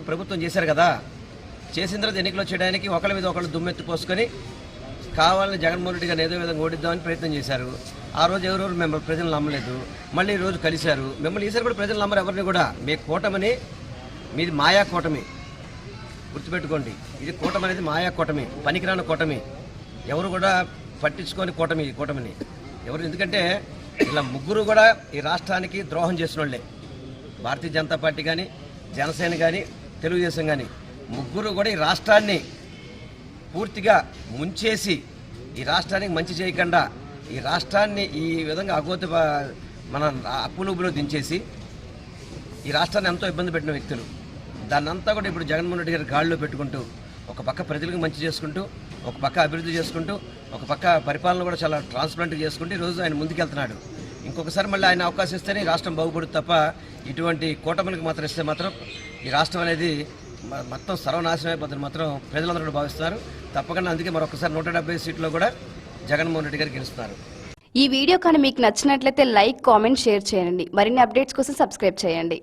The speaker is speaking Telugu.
ప్రభుత్వం చేశారు కదా, చేసిన తర్వాత ఎన్నికలు చేయడానికి ఒకళ్ళ మీద ఒకళ్ళు దుమ్మెత్తి పోసుకొని కావాలని జగన్మోహన్ రెడ్డి గారిని ఏదో విధంగా ఓడిద్దామని ప్రయత్నం చేశారు. ఆ రోజు ఎవరెవరు మిమ్మల్ని ప్రజలు నమ్మలేదు, మళ్ళీ ఈ రోజు కలిశారు. మిమ్మల్ని ఈసారి కూడా ప్రజలు నమ్మరు ఎవరిని కూడా. మీ కూటమిని, మీది మాయా కూటమి, గుర్తుపెట్టుకోండి. ఇది కూటమి అనేది మాయా కూటమి, పనికిరాని కూటమి, ఎవరు కూడా పట్టించుకొని కూటమిని ఎవరు. ఎందుకంటే ఇలా ముగ్గురు కూడా ఈ రాష్ట్రానికి ద్రోహం చేసిన వాళ్ళే. భారతీయ జనతా పార్టీ కానీ, జనసేన కానీ, తెలుగుదేశం కానీ, ముగ్గురు కూడా ఈ రాష్ట్రాన్ని పూర్తిగా ముంచేసి ఈ రాష్ట్రానికి మంచి చేయకుండా ఈ రాష్ట్రాన్ని ఈ విధంగా మన అప్పులుబులో దించేసి ఈ రాష్ట్రాన్ని ఎంతో ఇబ్బంది పెట్టిన వ్యక్తులు. దాన్నంతా కూడా ఇప్పుడు జగన్మోహన్ రెడ్డి గారి గాడిలో పెట్టుకుంటూ ఒక పక్క ప్రజలకు మంచి చేసుకుంటూ, ఒక పక్క అభివృద్ధి చేసుకుంటూ, ఒక పక్క పరిపాలన కూడా చాలా ట్రాన్స్పరెంట్గా చేసుకుంటూ ఈరోజు ఆయన ముందుకెళ్తున్నాడు. ఇంకొకసారి మళ్ళీ ఆయన అవకాశం ఇస్తేనే రాష్ట్రం బాగుపడుతుంది తప్ప ఇటువంటి కూటమిలకు మాత్రం ఇస్తే మాత్రం ఈ రాష్ట్రం అనేది మొత్తం సర్వనాశనం అయిపోతుంది మాత్రం ప్రజలందరూ భావిస్తున్నారు. తప్పకుండా అందుకే మరొకసారి 170 సీట్లో కూడా జగన్మోహన్ రెడ్డి గారు గెలుస్తున్నారు. ఈ వీడియో కానీ మీకు నచ్చినట్లయితే లైక్, కామెంట్, షేర్ చేయండి. మరిన్ని అప్డేట్స్ కోసం సబ్స్క్రైబ్ చేయండి.